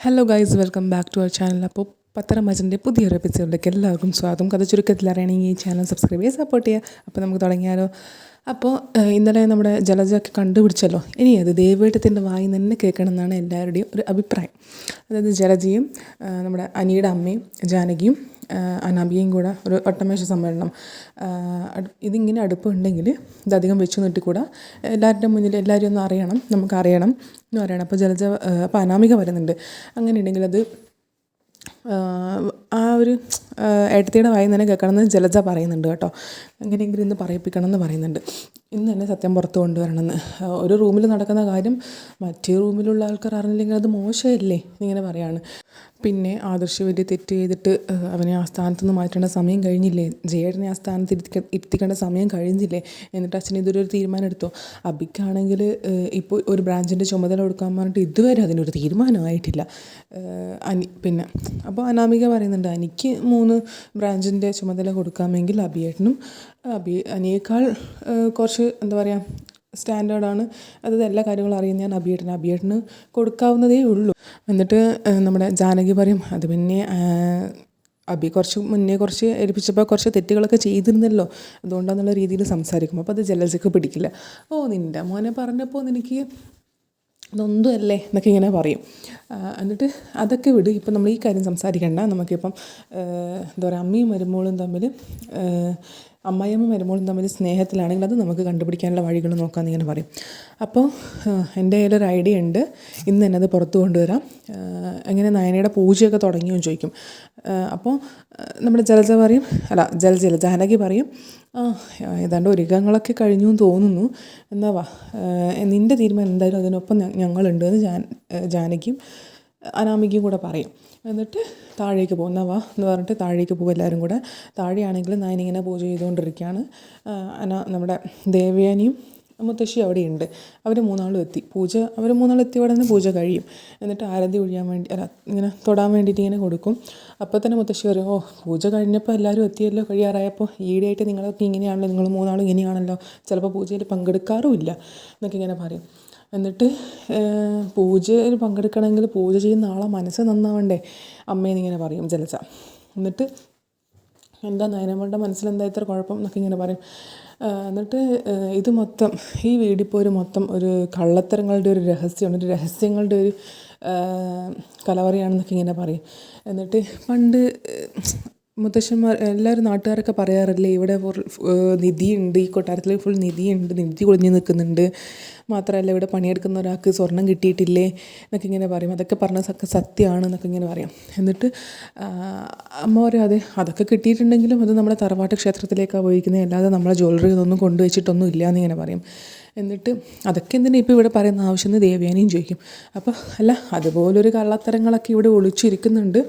Hello guys, welcome back to our channel. അപ്പോൾ പത്തരമാച്ചൻ്റെ പുതിയൊരു എപ്പിസോഡിലേക്ക് എല്ലാവർക്കും സ്വാഗതം. കഥ ചുരുക്കത്തിൽ അറിയണമെങ്കിൽ ഈ ചാനൽ സബ്സ്ക്രൈബ് ചെയ്ത് സപ്പോർട്ട് ചെയ്യുക. അപ്പോൾ നമുക്ക് തുടങ്ങിയാലോ. അപ്പോൾ ഇന്നലെ നമ്മുടെ ജലജയൊക്കെ കണ്ടുപിടിച്ചല്ലോ, ഇനി അത് ദേവേട്ടത്തിൻ്റെ വായിൽ തന്നെ കേൾക്കണം എന്നാണ് എല്ലാവരുടെയും ഒരു അഭിപ്രായം. അതായത് ജലജയും നമ്മുടെ അനിയുടെ അമ്മയും ജാനകിയും അനാമികയും കൂടെ ഒരു ഒട്ടമേശ സമ്മേളനം. ഇതിങ്ങനെ അടുപ്പുണ്ടെങ്കിൽ ഇതധികം വെച്ച് നീട്ടിക്കൂടാ, എല്ലാവരുടെ മുന്നിൽ എല്ലാവരും ഒന്ന് അറിയണം, നമുക്കറിയണം എന്ന് പറയണം. അപ്പോൾ ജലജ അപ്പോൾ അനാമിക വരുന്നുണ്ട്. അങ്ങനെയുണ്ടെങ്കിൽ അത് ആ ഒരു ഏട്ടത്തിയുടെ വായിൽ തന്നെ കേൾക്കണമെന്ന് ജലജ പറയുന്നുണ്ട് കേട്ടോ. എങ്ങനെയെങ്കിലും ഇന്ന് പറയിപ്പിക്കണം എന്ന് പറയുന്നുണ്ട്. ഇന്ന് തന്നെ സത്യം പുറത്ത് കൊണ്ടുവരണമെന്ന്. ഒരു റൂമിൽ നടക്കുന്ന കാര്യം മറ്റേ റൂമിലുള്ള ആൾക്കാർ അറിഞ്ഞില്ലെങ്കിൽ അത് മോശമല്ലേ എന്നിങ്ങനെ പറയാണ്. പിന്നെ ആദർശ് വലിയ തെറ്റ് ചെയ്തിട്ട് അവനെ ആ സ്ഥാനത്ത് നിന്ന് മാറ്റേണ്ട സമയം കഴിഞ്ഞില്ലേ, ജയേട്ടനെ ആ സ്ഥാനത്ത് ഇരുത്തിക്കേണ്ട സമയം കഴിഞ്ഞില്ലേ, എന്നിട്ട് അച്ഛൻ ഇതൊരു തീരുമാനം എടുത്തോ. അബിക്കാണെങ്കിൽ ഇപ്പോൾ ഒരു ബ്രാഞ്ചിൻ്റെ ചുമതല കൊടുക്കാൻ പറഞ്ഞിട്ട് ഇതുവരെ അതിനൊരു തീരുമാനമായിട്ടില്ല. പിന്നെ അപ്പോൾ അനാമിക പറയുന്നുണ്ട്, എനിക്ക് 3 ബ്രാഞ്ചിൻ്റെ ചുമതല കൊടുക്കാമെങ്കിൽ അബിയേട്ടനും അനിയേക്കാൾ കുറച്ച് എന്താ പറയുക സ്റ്റാൻഡേർഡാണ്, അതായത് എല്ലാ കാര്യങ്ങളും അറിയുന്ന ഞാൻ അബിയേട്ടന് കൊടുക്കാവുന്നതേ ഉള്ളൂ. എന്നിട്ട് നമ്മുടെ ജാനകി പറയും, അത് പിന്നെ അബി കുറച്ച് മുന്നേ കുറച്ച് ഏൽപ്പിച്ചപ്പോൾ കുറച്ച് തെറ്റുകളൊക്കെ ചെയ്തിരുന്നല്ലോ, അതുകൊണ്ടാണെന്നുള്ള രീതിയിൽ സംസാരിക്കും. അപ്പോൾ അത് ജലജയ്ക്ക് പിടിക്കില്ല. നിൻ്റെ മോനെ പറഞ്ഞപ്പോൾ നിനക്ക് ഇതൊന്നും അല്ലേ എന്നൊക്കെ ഇങ്ങനെ പറയും. എന്നിട്ട് അതൊക്കെ വിട്, ഇപ്പം നമ്മൾ ഈ കാര്യം സംസാരിക്കേണ്ട. നമുക്കിപ്പം എന്താ പറയുക, അമ്മയും മരുമോളും തമ്മിൽ അമ്മായിയമ്മ മരുമോളും തമ്മിൽ സ്നേഹത്തിലാണെങ്കിൽ അത് നമുക്ക് കണ്ടുപിടിക്കാനുള്ള വഴികൾ നോക്കാമെന്ന് ഇങ്ങനെ പറയും. അപ്പോൾ എൻ്റെ കയ്യിലൊരു ഐഡിയ ഉണ്ട്, ഇന്ന് തന്നെ അത് പുറത്ത് കൊണ്ടുവരാം. എങ്ങനെ നയനയുടെ പൂജയൊക്കെ തുടങ്ങിയെന്ന് ചോദിക്കും. അപ്പോൾ നമ്മുടെ ജലജ പറയും, ജാനകി പറയും, ഏതാണ്ട് ഒരുക്കങ്ങളൊക്കെ കഴിഞ്ഞു എന്ന് തോന്നുന്നു, എന്നാ വാ, നിൻ്റെ തീരുമാനം എന്തായാലും അതിനൊപ്പം ഞങ്ങളുണ്ട് എന്ന് ജാനകിയും അനാമികയും കൂടെ പറയും. എന്നിട്ട് താഴേക്ക് പോകും, എന്നാ വാ എന്ന് പറഞ്ഞിട്ട് താഴേക്ക് പോകും എല്ലാവരും കൂടെ. താഴെയാണെങ്കിൽ ഞാനിങ്ങനെ പൂജ ചെയ്തുകൊണ്ടിരിക്കുകയാണ്. നമ്മുടെ ദേവയാനിയും മുത്തശ്ശി അവിടെയുണ്ട്. അവർ 3 എത്തി. അവർ 3 എത്തിയ ഉടനെ പൂജ കഴിയും. എന്നിട്ട് ആരതി ഒഴിയാൻ വേണ്ടി ഇങ്ങനെ തൊടാൻ വേണ്ടിയിട്ട് ഇങ്ങനെ കൊടുക്കും. അപ്പോൾ തന്നെ മുത്തശ്ശി പറയും, പൂജ കഴിഞ്ഞപ്പോൾ എല്ലാവരും എത്തിയല്ലോ, കഴിയാറായപ്പോൾ ഈടെയായിട്ട് നിങ്ങളൊക്കെ ഇങ്ങനെയാണല്ലോ, നിങ്ങൾ 3 ഇങ്ങനെയാണല്ലോ, ചിലപ്പോൾ പൂജയിൽ പങ്കെടുക്കാറുമില്ല എന്നൊക്കെ ഇങ്ങനെ പറയും. എന്നിട്ട് പൂജയിൽ പങ്കെടുക്കണമെങ്കിൽ പൂജ ചെയ്യുന്ന ആളെ മനസ്സ് നന്നാവണ്ടേ അമ്മയെന്നിങ്ങനെ പറയും ജലജ. എന്നിട്ട് എന്താ നയനമ്മളുടെ മനസ്സിലെന്താ ഇത്ര കുഴപ്പം എന്നൊക്കെ ഇങ്ങനെ പറയും. എന്നിട്ട് ഇത് മൊത്തം ഈ വീടിപ്പോൾ മൊത്തം ഒരു കള്ളത്തരങ്ങളുടെ ഒരു രഹസ്യമാണ്, ഒരു രഹസ്യങ്ങളുടെ ഒരു കലവറയാണെന്നൊക്കെ ഇങ്ങനെ പറയും. എന്നിട്ട് പണ്ട് മുത്തശ്ശന്മാർ എല്ലാവരും നാട്ടുകാരൊക്കെ പറയാറില്ലേ, ഇവിടെ നിധിയുണ്ട്, ഈ കൊട്ടാരത്തിൽ ഫുൾ നിധിയുണ്ട്, നിധി ഒളിഞ്ഞു നിൽക്കുന്നുണ്ട്, മാത്രമല്ല ഇവിടെ പണിയെടുക്കുന്ന ഒരാൾക്ക് സ്വർണം കിട്ടിയിട്ടില്ലേ എന്നൊക്കെ ഇങ്ങനെ പറയും. അതൊക്കെ പറഞ്ഞ സത്യമാണ് എന്നൊക്കെ ഇങ്ങനെ പറയും. എന്നിട്ട് അമ്മ പറയും, അതൊക്കെ കിട്ടിയിട്ടുണ്ടെങ്കിലും അത് നമ്മുടെ തറവാട്ട് ക്ഷേത്രത്തിലേക്കാണ് പോയിരിക്കുന്നത്, അല്ലാതെ നമ്മളെ ജ്വല്ലറി ഇതൊന്നും കൊണ്ടുവച്ചിട്ടൊന്നും ഇല്ല എന്നിങ്ങനെ പറയും. എന്നിട്ട് അതൊക്കെ എന്തിനാണ് ഇപ്പോൾ ഇവിടെ പറയുന്ന ആവശ്യമെന്ന് ദേവയാനിയും ചോദിക്കും. അപ്പോൾ അല്ല, അതുപോലൊരു കള്ളത്തരങ്ങളൊക്കെ ഇവിടെ ഒളിച്ചിരിക്കുന്നുണ്ട്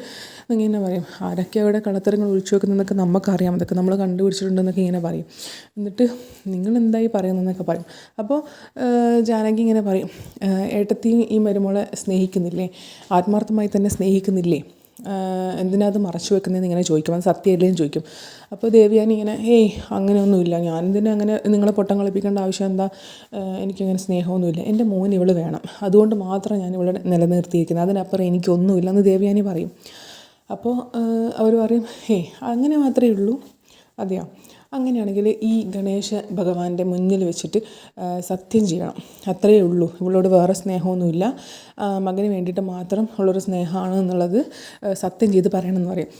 എന്നിങ്ങനെ പറയും. ആരൊക്കെ അവിടെ കള്ളത്തരങ്ങൾ ഒളിച്ചു വെക്കുന്നതെന്നൊക്കെ നമുക്കറിയാം, അതൊക്കെ നമ്മൾ കണ്ടുപിടിച്ചിട്ടുണ്ടെന്നൊക്കെ ഇങ്ങനെ പറയും. എന്നിട്ട് നിങ്ങൾ എന്തായി പറയുന്നതെന്നൊക്കെ പറയും. അപ്പോൾ ജാനകി ഇങ്ങനെ പറയും, ഏട്ടത്തി ഈ മരുമോളെ സ്നേഹിക്കുന്നില്ലേ, ആത്മാർത്ഥമായി തന്നെ സ്നേഹിക്കുന്നില്ലേ, എന്തിനാ അത് മറച്ചു വെക്കുന്നതെന്ന് ഇങ്ങനെ ചോദിക്കും. അത് സത്യമല്ലേന്ന് ചോദിക്കും. അപ്പോൾ ദേവയാനി ഇങ്ങനെ, അങ്ങനെയൊന്നുമില്ല, ഞാനെന്തിനാ അങ്ങനെ നിങ്ങളെ പൊട്ടം കളിപ്പിക്കേണ്ട ആവശ്യം എന്താ, എനിക്കങ്ങനെ സ്നേഹമൊന്നുമില്ല, എൻ്റെ മോൻ ഇവൾ വേണം, അതുകൊണ്ട് മാത്രം ഞാൻ ഇവളെ നിലനിർത്തിയിരിക്കുന്നത്, അതിനപ്പുറം എനിക്കൊന്നുമില്ല എന്ന് ദേവയാനി പറയും. അപ്പോൾ അവർ പറയും, അങ്ങനെ മാത്രമേ ഉള്ളൂ, അതെയോ, അങ്ങനെയാണെങ്കിൽ ഈ ഗണേശ ഭഗവാന്റെ മുന്നിൽ വെച്ചിട്ട് സത്യം ചെയ്യണം, അത്രയേ ഉള്ളൂ, ഇവളോട് വേറെ സ്നേഹമൊന്നുമില്ല, മകന് വേണ്ടിയിട്ട് മാത്രം ഉള്ളൊരു സ്നേഹമാണ് എന്നുള്ളത് സത്യം ചെയ്ത് പറയണമെന്ന് പറയും.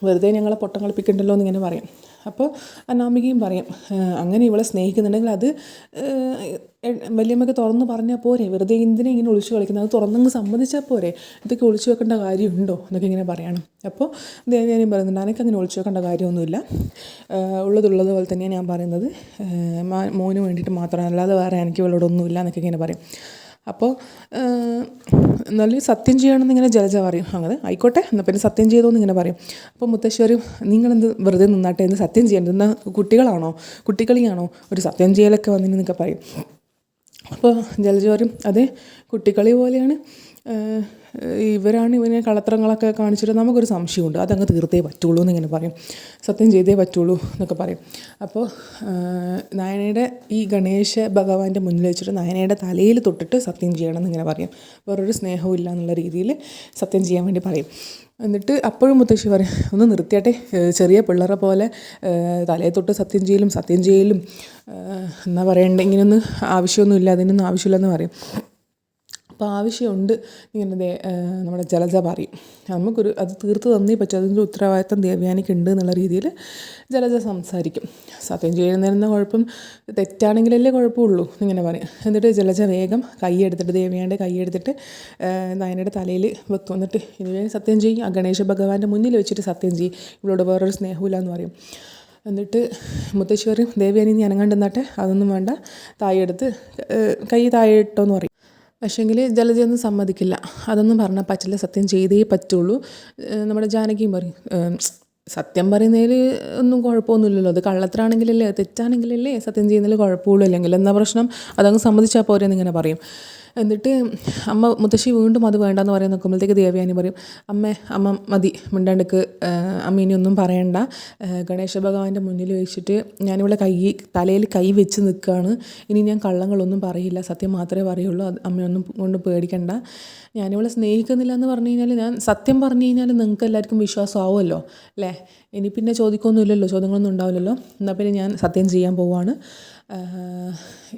വെറുതെ ഞങ്ങളെ പൊട്ടം കളിപ്പിക്കണ്ടല്ലോ എന്നിങ്ങനെ പറയും. അപ്പോൾ അനാമികയും പറയും, അങ്ങനെ ഇവളെ സ്നേഹിക്കുന്നുണ്ടെങ്കിൽ അത് വലിയമ്മയ്ക്ക് തുറന്ന് പറഞ്ഞാൽ പോരെ, വെറുതെ എന്തിനാ ഇങ്ങനെ ഒളിച്ചു കളിക്കുന്നത്, അത് തുറന്നങ്ങ് സമ്മതിച്ചാൽ പോരെ, ഇതൊക്കെ ഒളിച്ചു വെക്കേണ്ട കാര്യമുണ്ടോ എന്നൊക്കെ ഇങ്ങനെ പറയണം. അപ്പോൾ ദേവയാനിയും പറയുന്നുണ്ട്, എനിക്കങ്ങനെ ഒളിച്ചു വെക്കേണ്ട കാര്യമൊന്നുമില്ല, ഉള്ളതുള്ളത് പോലെ തന്നെയാണ് ഞാൻ പറയുന്നത്, മോന് വേണ്ടിയിട്ട് മാത്രമല്ല, അല്ലാതെ വേറെ എനിക്ക് ഇവളോടൊന്നുമില്ല എന്നൊക്കെ ഇങ്ങനെ പറയും. അപ്പോൾ എന്നാലും സത്യം ചെയ്യണമെന്നിങ്ങനെ ജലജ പറയും. അങ്ങനെ ആയിക്കോട്ടെ, എന്നാൽ പിന്നെ സത്യം ചെയ്തോന്ന് ഇങ്ങനെ പറയും. അപ്പോൾ മുത്തശ്ശി പറയും, നിങ്ങളെന്ത് വെറുതെ നിന്നാട്ടെ, എന്ന് സത്യം ചെയ്യേണ്ടത്, എന്നാൽ കുട്ടികളിയാണോ ഒരു സത്യം ചെയ്യലൊക്കെ വന്നിട്ട് എന്നൊക്കെ പറയും. അപ്പോൾ ജലജ പറയും, അതെ കുട്ടിക്കളി പോലെയാണ്, ഇവരാണ് ഇവനെ കള്ളത്തരങ്ങളൊക്കെ കാണിച്ചിട്ട് നമുക്കൊരു സംശയമുണ്ട്, അതങ്ങ് തീർത്തേ പറ്റുള്ളൂ എന്നിങ്ങനെ പറയും. സത്യം ചെയ്തേ പറ്റുള്ളൂ എന്നൊക്കെ പറയും. അപ്പോൾ നയനയുടെ ഈ ഗണേശ ഭഗവാന്റെ മുന്നിൽ വെച്ചിട്ട് നയനയുടെ തലയിൽ തൊട്ടിട്ട് സത്യം ചെയ്യണം എന്നിങ്ങനെ പറയും. വേറൊരു സ്നേഹവും ഇല്ല എന്നുള്ള രീതിയിൽ സത്യം ചെയ്യാൻ വേണ്ടി പറയും. എന്നിട്ട് അപ്പോഴും മുത്തശ്ശി പറയും, ഒന്ന് നിർത്തിയാട്ടെ, ചെറിയ പിള്ളേരെ പോലെ തലയെ തൊട്ട് സത്യം ചെയ്യലും എന്നാ പറയണ്ടേ, ഇങ്ങനെയൊന്നും ആവശ്യമൊന്നുമില്ല, അതിനൊന്നും ആവശ്യമില്ലെന്ന് പറയും. അപ്പോൾ ആവശ്യമുണ്ട് ഇങ്ങനെ നമ്മുടെ ജലജ പറയും. അത് തീർത്ത് തന്നേ പറ്റും, അതിൻ്റെ ഉത്തരവാദിത്തം ദേവയാനിക്ക് ഉണ്ട് എന്നുള്ള രീതിയിൽ ജലജ സംസാരിക്കും. സത്യം ചെയ്യുന്നതിന് കുഴപ്പം തെറ്റാണെങ്കിലല്ലേ കുഴപ്പമുള്ളൂ എന്നിങ്ങനെ പറയും. എന്നിട്ട് ജലജ വേഗം കൈയെടുത്തിട്ട് ദേവയാൻ്റെ കൈയെടുത്തിട്ട് നയനയുടെ തലയിൽ വെക്കും. എന്നിട്ട് ഇനി സത്യം ചെയ്യും, ആ ഗണേശ ഭഗവാന്റെ മുന്നിൽ വെച്ചിട്ട് സത്യം ചെയ്യും, ഇവളോട് വേറൊരു സ്നേഹമില്ല എന്ന് പറയും. എന്നിട്ട് മുത്തശ്ശി പറയും, ദേവയാനി നീ അനങ്ങാണ്ട് നിന്നാട്ടെ, അതൊന്നും വേണ്ട, താഴെടുത്ത് കൈ താഴെ ഇട്ടോന്ന് പറയും. പക്ഷേങ്കിൽ ജലജയൊന്നും സമ്മതിക്കില്ല, അതൊന്നും പറഞ്ഞാൽ പറ്റില്ല, സത്യം ചെയ്തേ പറ്റുള്ളൂ. നമ്മുടെ ജാനകിയും പറയും, സത്യം പറയുന്നതിൽ ഒന്നും കുഴപ്പമൊന്നുമില്ലല്ലോ, അത് കള്ളത്തരാണെങ്കിലല്ലേ, തെറ്റാണെങ്കിലല്ലേ സത്യം ചെയ്യുന്നതിൽ കുഴപ്പമുള്ളൂ, അല്ലെങ്കിൽ എന്താ പ്രശ്നം, അതങ്ങ് സമ്മതിച്ചാൽ പോരെ എന്നിങ്ങനെ പറയും. എന്നിട്ട് മുത്തശ്ശി വീണ്ടും അത് വേണ്ടെന്ന് പറയാൻ നോക്കുമ്പോഴത്തേക്ക് ദേവയാനി പറയും, അമ്മ മതി, മിണ്ടാണ്ടിക്ക്, അമ്മ ഇനിയൊന്നും പറയണ്ട, ഗണേശ ഭഗവാന്റെ മുന്നിൽ വെച്ചിട്ട് ഞാനിവിടെ തലയിൽ കൈ വെച്ച് നിൽക്കുകയാണ്, ഇനി ഞാൻ കള്ളങ്ങളൊന്നും പറയില്ല, സത്യം മാത്രമേ പറയുള്ളൂ, അമ്മയൊന്നും കൊണ്ട് പേടിക്കണ്ട. ഞാനിവളെ സ്നേഹിക്കുന്നില്ല എന്ന് പറഞ്ഞു കഴിഞ്ഞാൽ, ഞാൻ സത്യം പറഞ്ഞു കഴിഞ്ഞാൽ നിങ്ങൾക്ക് എല്ലാവർക്കും വിശ്വാസമാവുമല്ലോ അല്ലേ, ഇനി പിന്നെ ചോദിക്കൊന്നുമില്ലല്ലോ, ചോദ്യങ്ങളൊന്നും ഉണ്ടാവില്ലല്ലോ. എന്നാൽ പിന്നെ ഞാൻ സത്യം ചെയ്യാൻ പോവാണ്,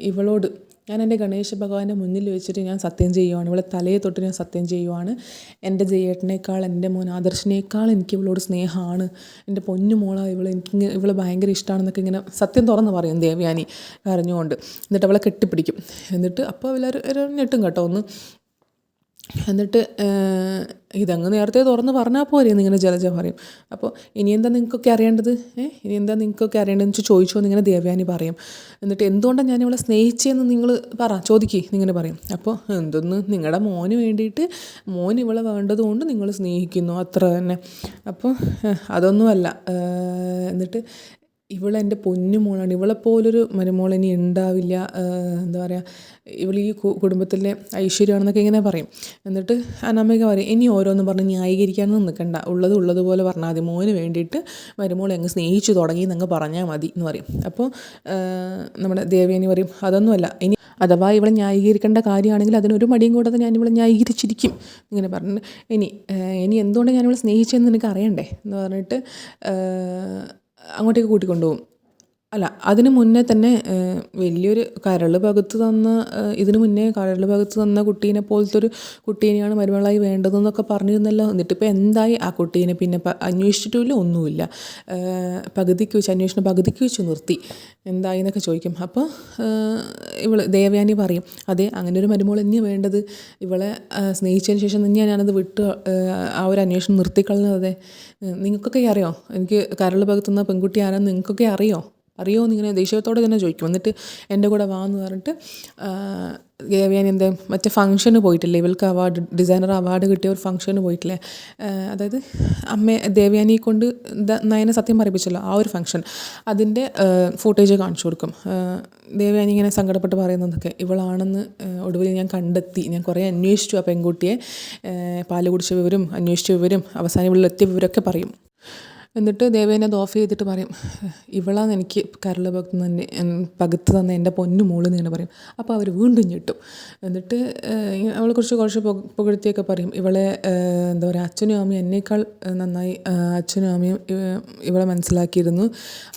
ഇവളോട് ഞാൻ എൻ്റെ ഗണേശ ഭഗവാന്റെ മുന്നിൽ വെച്ചിട്ട് ഞാൻ സത്യം ചെയ്യുവാണ്, ഇവളെ തലയെ തൊട്ട് ഞാൻ സത്യം ചെയ്യുവാണ്, എൻ്റെ ജയേട്ടനേക്കാൾ, എൻ്റെ മോൻ ആദർശിനേക്കാൾ എനിക്ക് ഇവളോട് സ്നേഹമാണ്, എൻ്റെ പൊന്നു മോളാ ഇവളെ ഭയങ്കര ഇഷ്ടമാണെന്നൊക്കെ ഇങ്ങനെ സത്യം തുറന്ന് പറയും ദേവയാനി കരഞ്ഞുകൊണ്ട്. എന്നിട്ട് അവളെ കെട്ടിപ്പിടിക്കും. എന്നിട്ട് അപ്പോൾ എല്ലാവരും ഞെട്ടും കേട്ടോ ഒന്ന്. എന്നിട്ട് ഇതങ്ങ് നേരത്തെ തുറന്ന് പറഞ്ഞാൽ പോരെ എന്നിങ്ങനെ ജലജ പറയും. അപ്പോൾ ഇനി എന്താ നിങ്ങൾക്കൊക്കെ അറിയേണ്ടത്, ഇനി എന്താ നിങ്ങൾക്കൊക്കെ അറിയേണ്ടതെന്ന് വെച്ച് ചോദിച്ചോ എന്നിങ്ങനെ ദേവയാനി പറയും. എന്നിട്ട് എന്തുകൊണ്ടാണ് ഞാൻ ഇവളെ സ്നേഹിച്ചതെന്ന് നിങ്ങൾ ചോദിക്കുക എന്നിങ്ങനെ പറയും. അപ്പോൾ എന്തൊന്ന്, നിങ്ങളുടെ മോന് വേണ്ടിയിട്ട്, മോൻ ഇവളെ വേണ്ടതുകൊണ്ട് നിങ്ങൾ സ്നേഹിക്കുന്നു, അത്ര തന്നെ. അപ്പോൾ അതൊന്നുമല്ല. എന്നിട്ട് ഇവളെൻ്റെ പൊന്നു മോളാണ്, ഇവളെപ്പോലൊരു മരുമോൾ ഇനി ഉണ്ടാവില്ല, എന്താ പറയുക, ഇവൾ ഈ കുടുംബത്തിലെ ഐശ്വര്യമാണെന്നൊക്കെ ഇങ്ങനെ പറയും. എന്നിട്ട് അനാമിക പറയും, ഇനി ഓരോന്നും പറഞ്ഞ് ന്യായീകരിക്കാനൊന്നും നിൽക്കണ്ട, ഉള്ളതുപോലെ പറഞ്ഞാൽ മതി, മോന് വേണ്ടിയിട്ട് മരുമോളെ അങ്ങ് സ്നേഹിച്ചു തുടങ്ങി എന്നങ്ങ് പറഞ്ഞാൽ മതി എന്ന് പറയും. അപ്പോൾ നമ്മുടെ ദേവയാനി പറയും, അതൊന്നുമല്ല, ഇനി അഥവാ ഇവളെ ന്യായീകരിക്കേണ്ട കാര്യമാണെങ്കിൽ അതിനൊരു മടിയും കൂടാതെ ഞാനിവളെ ന്യായീകരിച്ചിരിക്കും ഇങ്ങനെ പറഞ്ഞിട്ട്, ഇനി എന്തുകൊണ്ട് ഞാനിവളെ സ്നേഹിച്ചതെന്ന് എനിക്ക് അറിയണ്ടേ എന്ന് പറഞ്ഞിട്ട് അങ്ങോട്ടേക്ക് കൂട്ടിക്കൊണ്ടുപോകും. അല്ല, അതിന് മുന്നേ തന്നെ വലിയൊരു കരൾ പകുത്ത് തന്ന, ഇതിന് മുന്നേ കരൾ പകുത്ത് തന്ന കുട്ടീനെ പോലത്തെ ഒരു കുട്ടീനെയാണ് മരുമകളായി വേണ്ടതെന്നൊക്കെ പറഞ്ഞിരുന്നല്ലോ. എന്നിട്ടിപ്പോൾ എന്തായി, ആ കുട്ടീനെ പിന്നെ അന്വേഷിച്ചിട്ടുമില്ല, ഒന്നുമില്ല, അന്വേഷണം പകുതിക്ക് വെച്ച് നിർത്തി, എന്തായി എന്നൊക്കെ ചോദിക്കും. അപ്പോൾ ദേവയാനി പറയും, അതെ, അങ്ങനെ ഒരു മരുമോൾ തന്നെയാണ് വേണ്ടത്, ഇവളെ സ്നേഹിച്ചതിന് ശേഷം തന്നെയാണ് ഞാനത് വിട്ട് ആ ഒരു അന്വേഷണം നിർത്തിക്കളഞ്ഞത്. അതെ, നിങ്ങൾക്കൊക്കെ അറിയോ എനിക്ക് കരൾ പകുത്തുന്ന പെൺകുട്ടി ആരാന്ന് നിങ്ങൾക്കൊക്കെ അറിയോ എന്നിങ്ങനെ ദേഷ്യത്തോടെ തന്നെ ചോദിക്കും. എന്നിട്ട് എൻ്റെ കൂടെ വാന്ന് പറഞ്ഞിട്ട് ദേവയാനി എന്താ മറ്റേ ഫംഗ്ഷന് പോയിട്ടില്ലേ, ഇവൾക്ക് ഡിസൈനർ അവാർഡ് കിട്ടിയ ഒരു ഫംഗ്ഷന് പോയിട്ടില്ലേ, അതായത് ദേവയാനിയെ കൊണ്ട് നയനെ സത്യം പറയിപ്പിച്ചല്ലോ, ആ ഒരു ഫംഗ്ഷൻ, അതിൻ്റെ ഫുട്ടേജ് കാണിച്ചു കൊടുക്കും. ദേവയാനി ഇങ്ങനെ സങ്കടപ്പെട്ട് പറയുന്നതൊക്കെ ഇവളാണെന്ന് ഒടുവിൽ ഞാൻ കണ്ടെത്തി, ഞാൻ കുറേ അന്വേഷിച്ചു ആ പെൺകുട്ടിയെ, പാല് കുടിച്ച വിവരം അന്വേഷിച്ച വിവരം അവസാനം ഇവളിലെത്തിയ വിവരമൊക്കെ പറയും. എന്നിട്ട് ദേവേനെ അത് ഓഫ് ചെയ്തിട്ട് പറയും, ഇവളാന്ന് എനിക്ക് കരൾ പകുത്ത് തന്ന എൻ്റെ പൊന്നു മോള് എന്നിങ്ങനെ പറയും. അപ്പോൾ അവർ വീണ്ടും ഞെട്ടും. എന്നിട്ട് അവളെ കുറച്ച് പുകഴ്ത്തിയൊക്കെ പറയും. ഇവളെ എന്താ പറയുക, അച്ഛനും അമ്മയും എന്നേക്കാൾ നന്നായി അച്ഛനും അമ്മയും ഇവളെ മനസ്സിലാക്കിയിരുന്നു.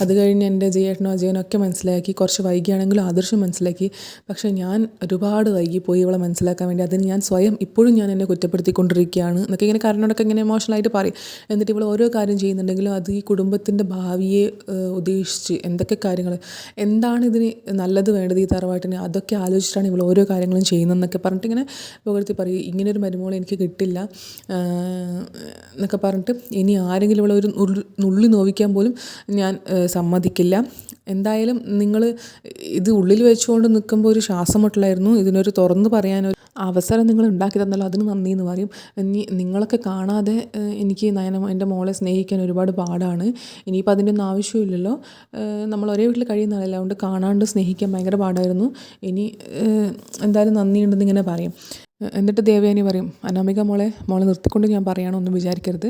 അത് കഴിഞ്ഞ് എൻ്റെ ജയേട്ടനോ അജയനോ ഒക്കെ മനസ്സിലാക്കി, കുറച്ച് വൈകിയാണെങ്കിലും ആദർശം മനസ്സിലാക്കി. പക്ഷേ ഞാൻ ഒരുപാട് വൈകിപ്പോയി ഇവളെ മനസ്സിലാക്കാൻ വേണ്ടി, അതിന് ഞാൻ സ്വയം ഇപ്പോഴും ഞാൻ എന്നെ കുറ്റപ്പെടുത്തിക്കൊണ്ടിരിക്കുകയാണ് എന്നൊക്കെ ഇങ്ങനെ കാരണോടൊക്കെ ഇങ്ങനെ ഇമോഷണലായിട്ട് പറയും. എന്നിട്ട് ഇവൾ ഓരോ കാര്യം ചെയ്യുന്നുണ്ടെങ്കിലും അത് ഈ കുടുംബത്തിൻ്റെ ഭാവിയെ ഉദ്ദേശിച്ച് എന്തൊക്കെ കാര്യങ്ങൾ, എന്താണ് ഇതിന് നല്ലത് വേണ്ടത് ഈ തറവാട്ടിന്, അതൊക്കെ ആലോചിച്ചിട്ടാണ് ഇവൾ ഓരോ കാര്യങ്ങളും ചെയ്യുന്നതെന്നൊക്കെ പറഞ്ഞിട്ട് ഇങ്ങനെ പുകഴ്ത്തി പറയും. ഇങ്ങനൊരു മരുമോളെ എനിക്ക് കിട്ടില്ല എന്നൊക്കെ പറഞ്ഞിട്ട്, ഇനി ആരെങ്കിലും ഇവളെ ഒരു നുള്ളി നോവിക്കാൻ പോലും ഞാൻ സമ്മതിക്കില്ല. എന്തായാലും നിങ്ങൾ ഇത് ഉള്ളിൽ വെച്ചുകൊണ്ട് നിൽക്കുമ്പോൾ ഒരു ശ്വാസം മുട്ടലായിരുന്നു, ഇതിനൊരു തുറന്ന് പറയാനൊരു അവസരം നിങ്ങൾ ഉണ്ടാക്കി തന്നല്ലോ, അതിന് നന്ദി എന്ന് പറയും. ഇനി നിങ്ങളൊക്കെ കാണാതെ എനിക്ക് എൻ്റെ മോളെ സ്നേഹിക്കാൻ ഒരുപാട് പാടാണ്, ഇനിയിപ്പോൾ അതിൻ്റെ ഒന്നും ആവശ്യമില്ലല്ലോ, നമ്മൾ ഒരേ വീട്ടിൽ കഴിയുന്നതല്ല, അതുകൊണ്ട് കാണാണ്ട് സ്നേഹിക്കാൻ ഭയങ്കര പാടായിരുന്നു, ഇനി എന്തായാലും നന്ദിയുണ്ടെന്ന് ഇങ്ങനെ പറയും. എന്നിട്ട് ദേവയാനി പറയും, അനാമിക മോളെ നിർത്തിക്കൊണ്ട് ഞാൻ പറയുകയാണോ ഒന്നും വിചാരിക്കരുത്,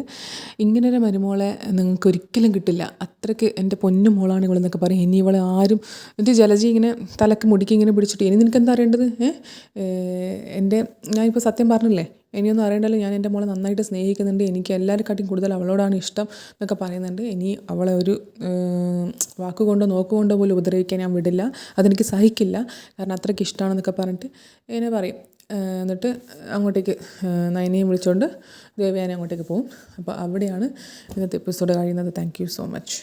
ഇങ്ങനൊരു മരുമോളെ നിങ്ങൾക്ക് ഒരിക്കലും കിട്ടില്ല, അത്രയ്ക്ക് എൻ്റെ പൊന്നു മോളാണ് ഇവളെന്നൊക്കെ പറയും. ഇനി ഇവളെ ആരും എന്നിട്ട് ജലജി ഇങ്ങനെ തലക്ക് മുടിക്ക് ഇങ്ങനെ പിടിച്ചിട്ട്, ഇനി നിനക്ക് എന്താ അറിയേണ്ടത്? എൻ്റെ ഞാനിപ്പോൾ സത്യം പറഞ്ഞില്ലേ, ഇനിയൊന്നും അറിയണ്ടല്ലോ, ഞാൻ എൻ്റെ മോളെ നന്നായിട്ട് സ്നേഹിക്കുന്നുണ്ട്, എനിക്ക് എല്ലാവരെക്കാട്ടിയും കൂടുതൽ അവളോടാണ് ഇഷ്ടം എന്നൊക്കെ പറയുന്നുണ്ട്. ഇനി അവളെ ഒരു വാക്കുകൊണ്ടോ നോക്കുകൊണ്ടോ പോലും ഉപദ്രവിക്കാൻ ഞാൻ വിടില്ല, അതെനിക്ക് സഹിക്കില്ല, കാരണം അത്രയ്ക്ക് ഇഷ്ടമാണെന്നൊക്കെ പറഞ്ഞിട്ട് ഇങ്ങനെ പറയും. എന്നിട്ട് അങ്ങോട്ടേക്ക് നയനയും വിളിച്ചുകൊണ്ട് ദേവയാനി അങ്ങോട്ടേക്ക് പോകും. അപ്പോൾ അവിടെയാണ് ഇന്നത്തെ എപ്പിസോഡ് കഴിയുന്നത്. Thank you so much.